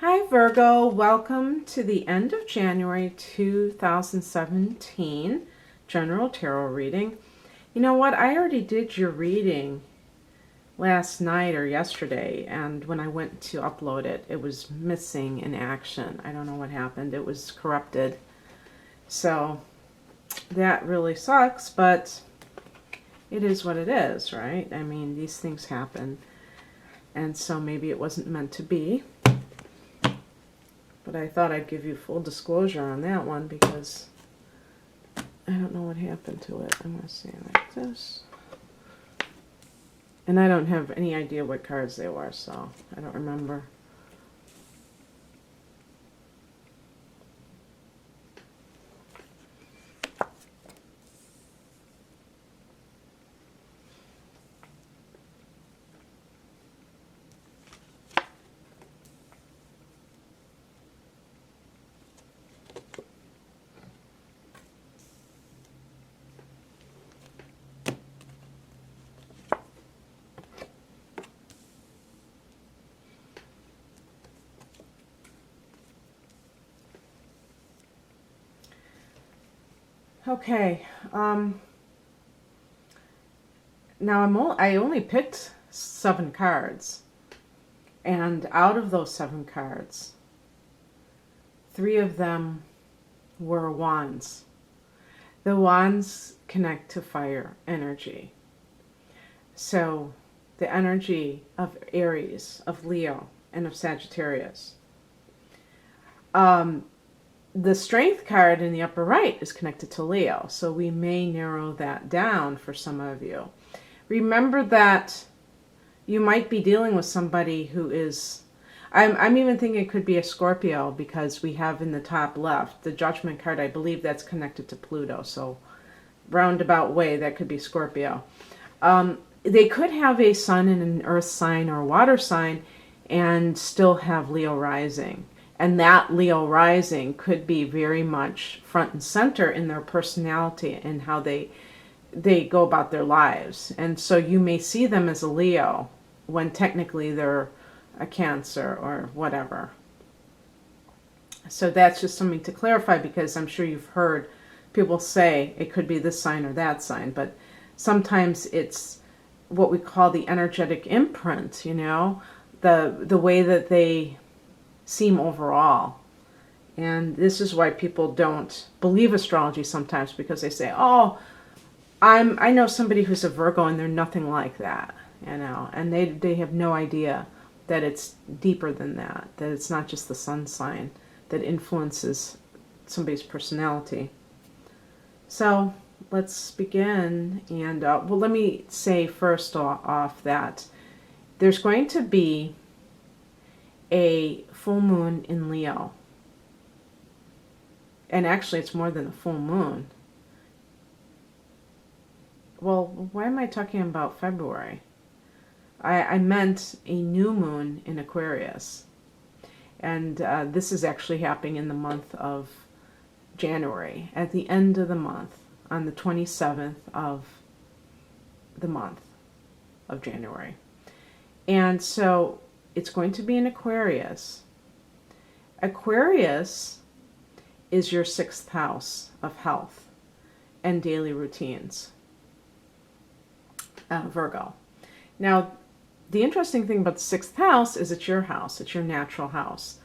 Hi Virgo, welcome to the end of January 2017 general tarot reading. You know what, I already did your reading last night or yesterday, and when I went to upload it, it was missing in action. I don't know what happened. It was corrupted. So that really sucks, but it is what it is, right? I mean, these things happen, and so maybe it wasn't meant to be. But I thought I'd give you full disclosure on that one because I don't know what happened to it. I'm going to say it like this. And I don't have any idea what cards they were, so I don't remember. Okay, now I only picked 7 cards, and out of those 7 cards, 3 of them were wands. The wands connect to fire energy. So the energy of Aries, of Leo, and of Sagittarius. The strength card in the upper right is connected to Leo, so we may narrow that down for some of you. Remember that you might be dealing with somebody who is, I'm even thinking it could be a Scorpio, because we have in the top left, the Judgment card, I believe that's connected to Pluto, so roundabout way that could be Scorpio. They could have a sun in an earth sign or a water sign and still have Leo rising. And that Leo rising could be very much front and center in their personality and how they go about their lives. And so you may see them as a Leo when technically they're a Cancer or whatever. So that's just something to clarify, because I'm sure you've heard people say it could be this sign or that sign, but sometimes it's what we call the energetic imprint, you know, the way that they seem overall. And this is why people don't believe astrology sometimes, because they say, oh, I know somebody who's a Virgo and they're nothing like that, you know, and they have no idea that it's deeper than that it's not just the sun sign that influences somebody's personality. So let's begin. And well, let me say first off that there's going to be a full moon in Leo. And actually it's more than a full moon. Well, why am I talking about February? I meant a new moon in Aquarius. And this is actually happening in the month of January, at the end of the month, on the 27th of the month of January. And so it's going to be in Aquarius. Aquarius is your 6th house of health and daily routines. Virgo. Now, the interesting thing about the 6th house is it's your house. It's your natural house.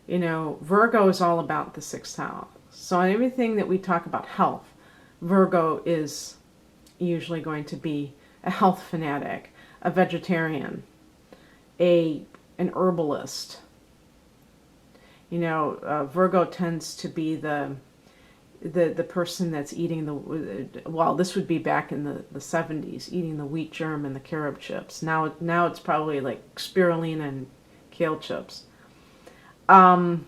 You know, Virgo is all about the 6th house. So everything that we talk about health, Virgo is usually going to be a health fanatic, a vegetarian, an herbalist. You know, Virgo tends to be the person that's eating well, this would be back in the 70s, eating the wheat germ and the carob chips. Now it's probably like spirulina and kale chips. And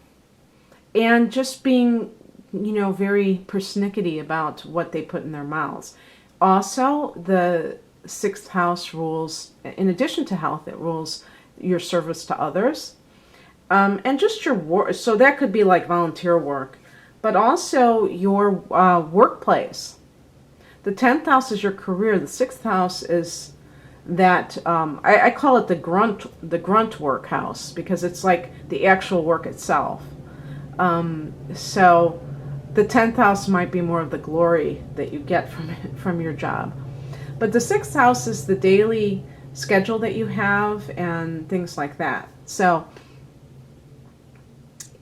just being, you know, very persnickety about what they put in their mouths. Also, the 6th house rules, in addition to health, it rules your service to others, and just your work. So that could be like volunteer work, but also your workplace. The 10th house is your career. The 6th house is that I call it the grunt work house, because it's like the actual work itself. So the 10th house might be more of the glory that you get from your job. But the 6th house is the daily schedule that you have and things like that. So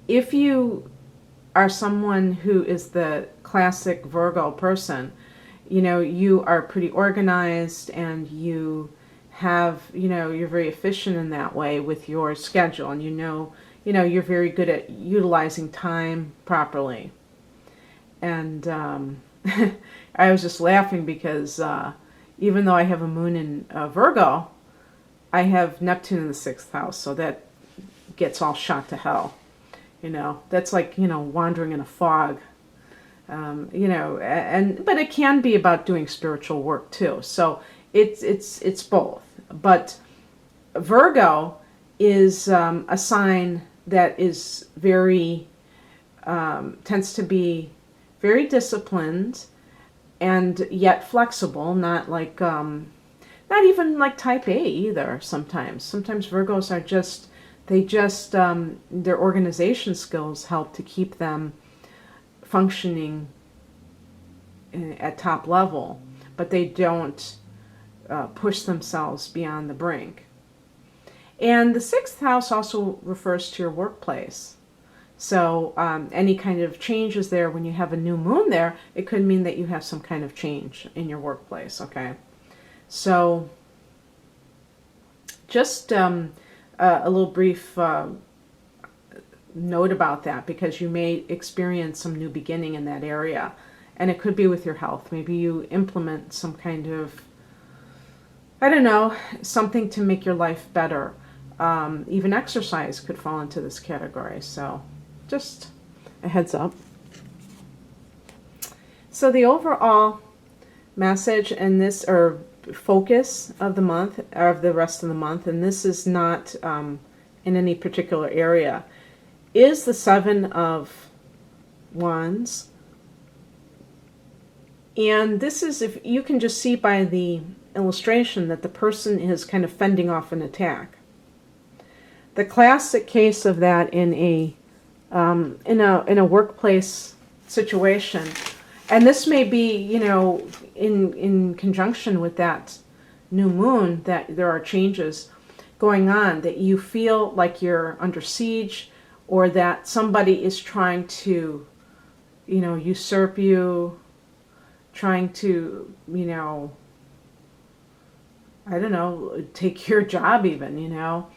if you are someone who is the classic Virgo person, you know, you are pretty organized and you have, you know, you're very efficient in that way with your schedule, and you know, you're very good at utilizing time properly. And I was just laughing because even though I have a moon in Virgo, I have Neptune in the 6th house, so that gets all shot to hell. You know, that's like, you know, wandering in a fog. You know, but it can be about doing spiritual work too. So it's both. But Virgo is a sign that is very tends to be very disciplined and yet flexible. Not like not even like Type A either. Sometimes Virgos are just their organization skills help to keep them functioning at top level, but they don't push themselves beyond the brink. And the 6th house also refers to your workplace. So any kind of changes there, when you have a new moon there, it could mean that you have some kind of change in your workplace, okay? So just a little brief note about that, because you may experience some new beginning in that area, and it could be with your health. Maybe you implement some kind of, I don't know, something to make your life better. Even exercise could fall into this category, so just a heads up. So the overall message in this, or focus of the month, or of the rest of the month, and this is not in any particular area, is the 7 of Wands. And this is, if you can just see by the illustration, that the person is kind of fending off an attack. The classic case of that in a workplace situation, and this may be, you know, in conjunction with that new moon, that there are changes going on, that you feel like you're under siege, or that somebody is trying to, you know, usurp you, trying to, you know, I don't know, take your job even, you know.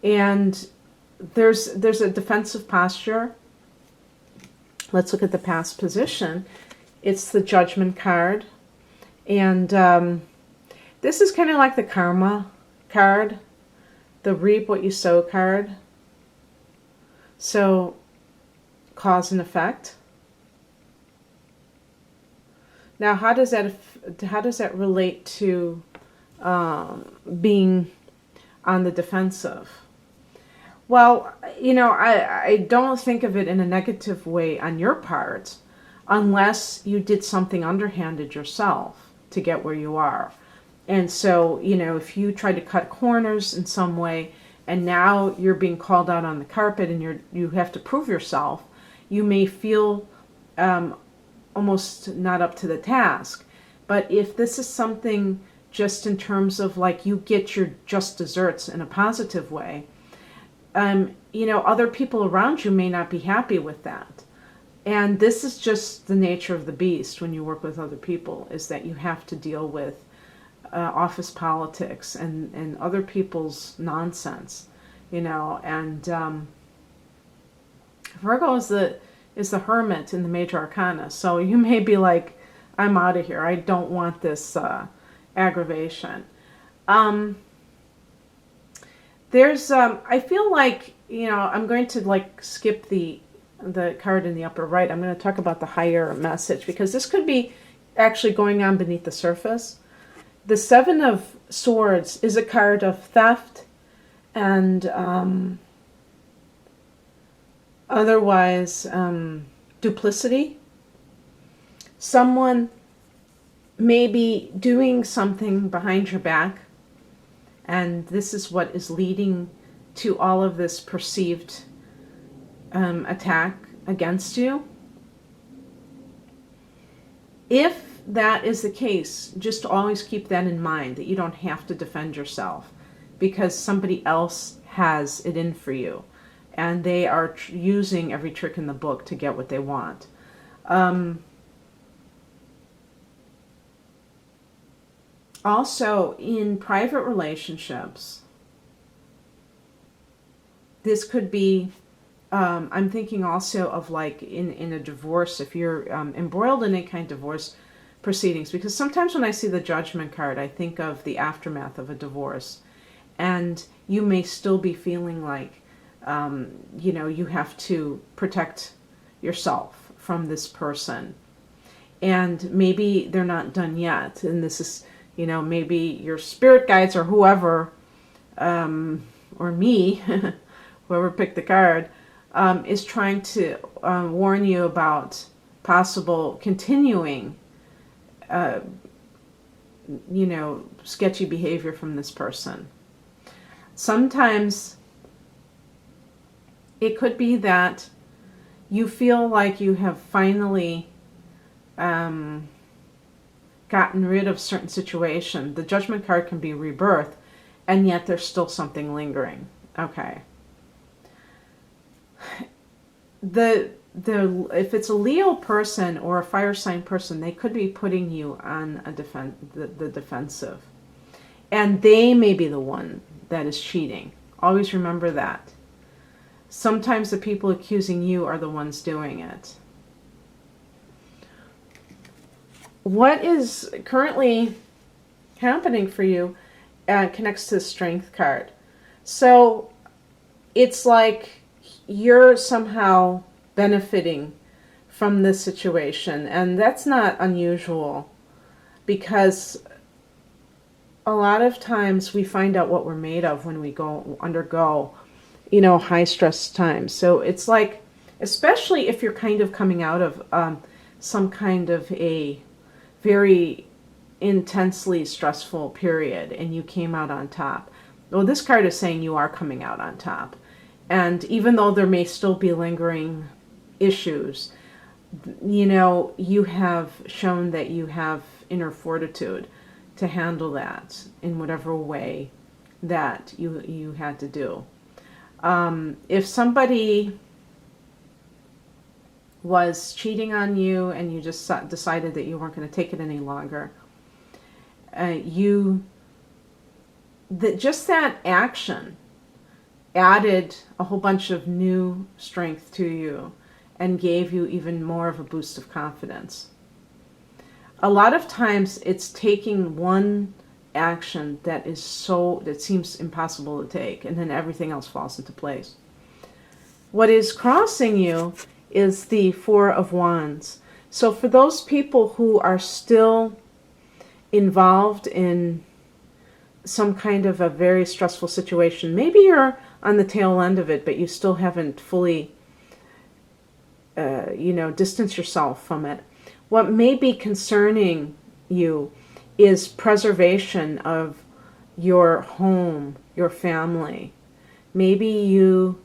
And there's a defensive posture. Let's look at the past position. It's the Judgment card. And this is kind of like the Karma card, the reap what you sow card. So, cause and effect. Now, how does that relate to being on the defensive? Well, you know, I don't think of it in a negative way on your part, unless you did something underhanded yourself to get where you are. And so, you know, if you try to cut corners in some way, and now you're being called out on the carpet, and you have to prove yourself, you may feel almost not up to the task. But if this is something just in terms of like you get your just desserts in a positive way, you know, other people around you may not be happy with that. And this is just the nature of the beast when you work with other people, is that you have to deal with office politics and other people's nonsense, you know. And Virgo is the hermit in the major arcana, so you may be like, I'm out of here, I don't want this aggravation. There's I feel like, you know, I'm going to like skip the card in the upper right. I'm going to talk about the higher message, because this could be actually going on beneath the surface. The 7 of Swords is a card of theft and otherwise duplicity. Someone may be doing something behind your back And this is what is leading to all of this perceived attack against you. If that is the case, just always keep that in mind, that you don't have to defend yourself because somebody else has it in for you. And they are using every trick in the book to get what they want. Also, in private relationships, this could be, I'm thinking also of like in a divorce, if you're embroiled in any kind of divorce proceedings, because sometimes when I see the Judgment card, I think of the aftermath of a divorce. And you may still be feeling like, you have to protect yourself from this person. And maybe they're not done yet. And this is, maybe your spirit guides or whoever, or me, whoever picked the card, is trying to warn you about possible continuing, sketchy behavior from this person. Sometimes it could be that you feel like you have finally gotten rid of certain situation. The Judgment card can be rebirth, and yet there's still something lingering. Okay. If it's a Leo person or a fire sign person, they could be putting you on the defensive. And they may be the one that is cheating. Always remember that. Sometimes the people accusing you are the ones doing it. What is currently happening for you connects to the Strength card. So it's like you're somehow benefiting from this situation. And that's not unusual, because a lot of times we find out what we're made of when we undergo, high stress times. So it's like, especially if you're kind of coming out of some kind of a very intensely stressful period and you came out on top. Well, this card is saying you are coming out on top. And even though there may still be lingering issues, you have shown that you have inner fortitude to handle that in whatever way that you had to do. If somebody was cheating on you and you just decided that you weren't going to take it any longer, just that action added a whole bunch of new strength to you and gave you even more of a boost of confidence. A lot of times it's taking one action that seems impossible to take, and then everything else falls into place. What is crossing you is the Four of Wands. So for those people who are still involved in some kind of a very stressful situation, maybe you're on the tail end of it, but you still haven't fully, distanced yourself from it. What may be concerning you is preservation of your home, your family. Maybe you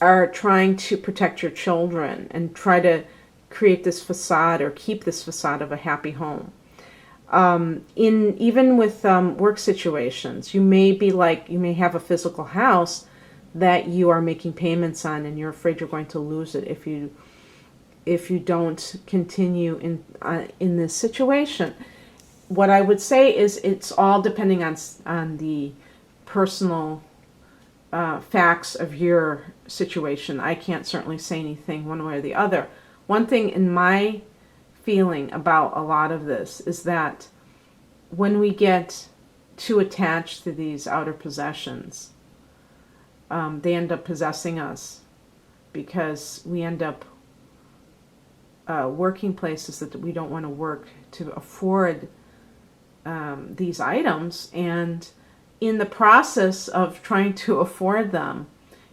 are trying to protect your children and try to create this facade or keep this facade of a happy home. Even with work situations, you may have a physical house that you are making payments on, and you're afraid you're going to lose it if you don't continue in this situation. What I would say is it's all depending on the personal facts of your situation. I can't certainly say anything one way or the other. One thing in my feeling about a lot of this is that when we get too attached to these outer possessions, they end up possessing us, because we end up working places that we don't want to work to afford these items, and in the process of trying to afford them,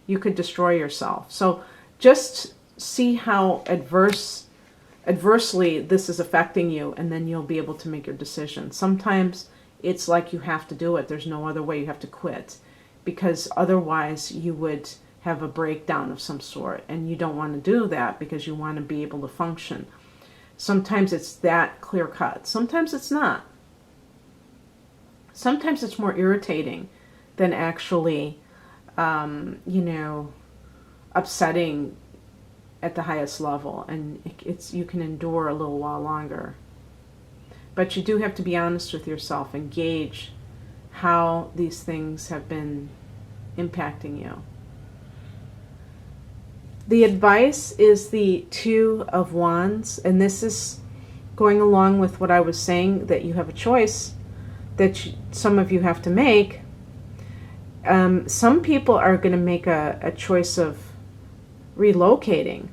you could destroy yourself. So just see how adversely this is affecting you, and then you'll be able to make your decision. Sometimes it's like you have to do it. There's no other way. You have to quit, because otherwise you would have a breakdown of some sort, and you don't want to do that because you want to be able to function. Sometimes it's that clear cut. Sometimes it's not. Sometimes it's more irritating than actually, upsetting at the highest level, and you can endure a little while longer. But you do have to be honest with yourself and gauge how these things have been impacting you. The advice is the Two of Wands, and this is going along with what I was saying, that you have a choice that some of you have to make. Some people are going to make a choice of relocating.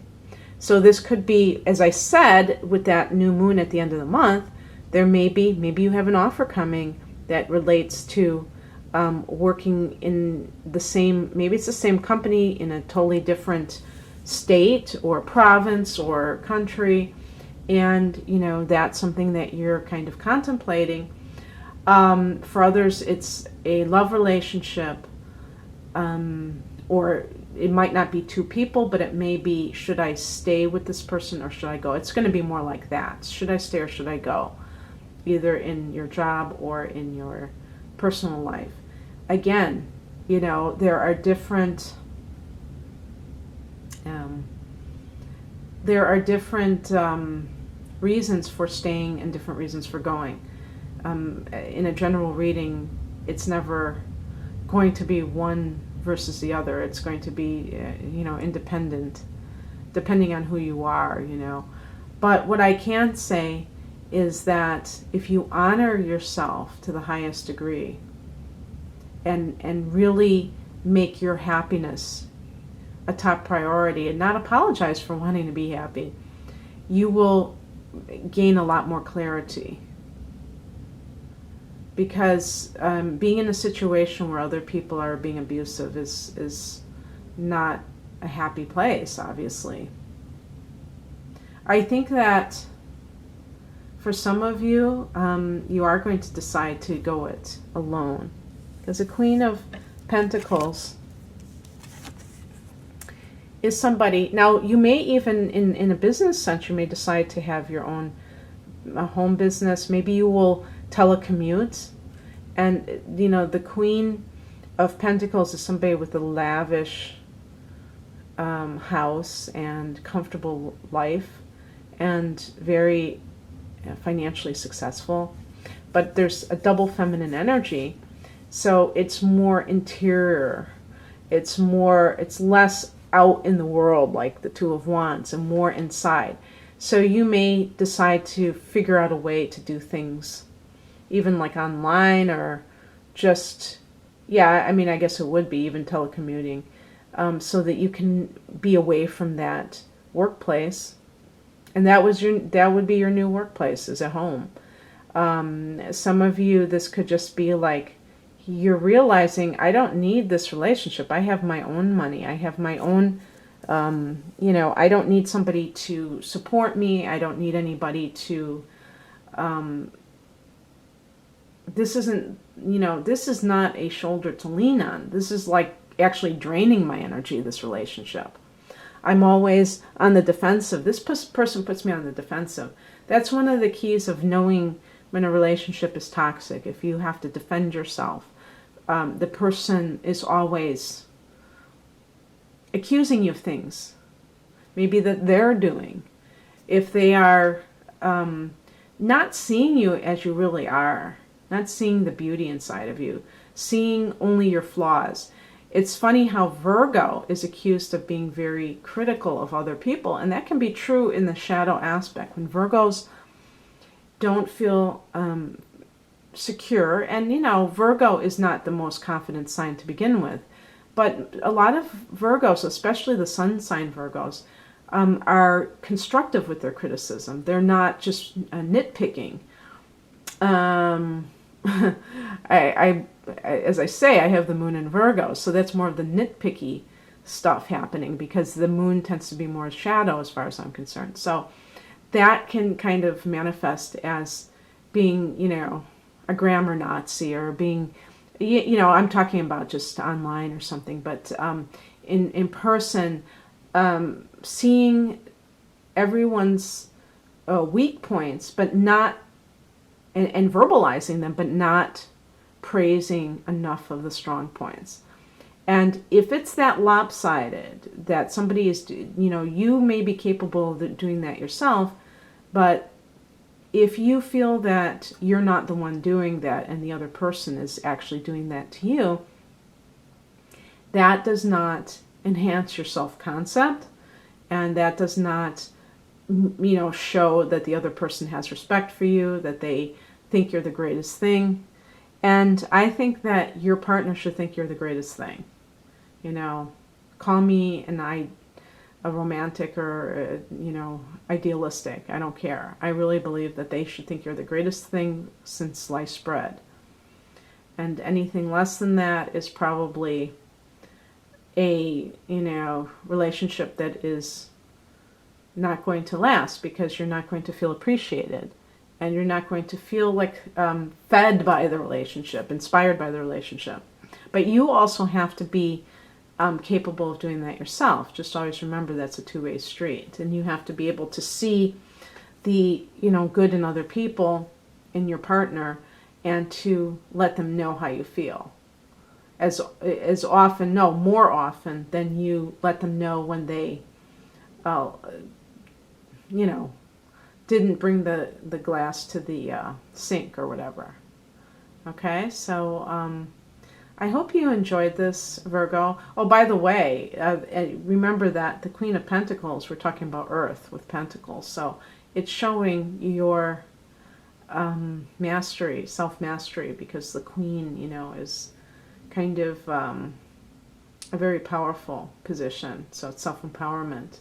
So this could be, as I said, with that new moon at the end of the month, there maybe you have an offer coming that relates to working in the same, maybe it's the same company in a totally different state or province or country, and that's something that you're kind of contemplating. For others, it's a love relationship, or it might not be two people, but it may be, should I stay with this person or should I go? It's going to be more like that. Should I stay or should I go? Either in your job or in your personal life. Again, there are different reasons for staying and different reasons for going. In a general reading, it's never going to be one versus the other. It's going to be, independent, depending on who you are, But what I can say is that if you honor yourself to the highest degree and really make your happiness a top priority and not apologize for wanting to be happy, you will gain a lot more clarity. Because being in a situation where other people are being abusive is not a happy place, obviously. I think that for some of you, you are going to decide to go it alone. Because the Queen of Pentacles is somebody, now you may even, in a business sense, you may decide to have your own home business. Maybe you will telecommute. And, the Queen of Pentacles is somebody with a lavish house and comfortable life and very financially successful. But there's a double feminine energy. So it's more interior. It's less out in the world like the Two of Wands and more inside. So you may decide to figure out a way to do things even like online or just, I guess it would be even telecommuting, so that you can be away from that workplace. And that would be your new workplace, is at home. Some of you, this could just be like, you're realizing, I don't need this relationship. I have my own money. I have my own, I don't need somebody to support me. I don't need anybody to, this is not a shoulder to lean on. This is like actually draining my energy, this relationship. I'm always on the defensive. This person puts me on the defensive. That's one of the keys of knowing when a relationship is toxic. If you have to defend yourself, the person is always accusing you of things, maybe that they're doing. If they are not seeing you as you really are, not seeing the beauty inside of you, seeing only your flaws. It's funny how Virgo is accused of being very critical of other people, and that can be true in the shadow aspect. When Virgos don't feel secure, and Virgo is not the most confident sign to begin with, but a lot of Virgos, especially the sun sign Virgos, are constructive with their criticism. They're not just nitpicking. As I say, I have the moon in Virgo, so that's more of the nitpicky stuff happening because the moon tends to be more shadow as far as I'm concerned. So that can kind of manifest as being, a grammar Nazi or being, you know, I'm talking about just online or something, but in person, seeing everyone's weak points, but not, and verbalizing them, but not praising enough of the strong points. And if it's that lopsided, that somebody is, you know, you may be capable of doing that yourself, but if you feel that you're not the one doing that and the other person is actually doing that to you, that does not enhance your self-concept, and that does not, you know, show that the other person has respect for you, that they think you're the greatest thing. And I think that your partner should think you're the greatest thing. You know, call me a romantic or, you know, idealistic. I don't care. I really believe that they should think you're the greatest thing since sliced bread. And anything less than that is probably a, you know, relationship that is not going to last, because you're not going to feel appreciated. And you're not going to feel like fed by the relationship, inspired by the relationship. But you also have to be capable of doing that yourself. Just always remember that's a two-way street. And you have to be able to see the, you know, good in other people, in your partner, and to let them know how you feel. As often, no, more often than you let them know when they, you know, didn't bring the glass to the sink or whatever. Okay, so I hope you enjoyed this, Virgo. Oh, by the way, remember that the Queen of Pentacles, we're talking about Earth with Pentacles, so it's showing your mastery, self-mastery, because the Queen, you know, is kind of a very powerful position, so it's self-empowerment.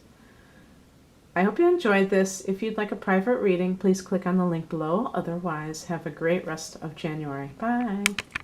I hope you enjoyed this. If you'd like a private reading, please click on the link below. Otherwise, have a great rest of January. Bye.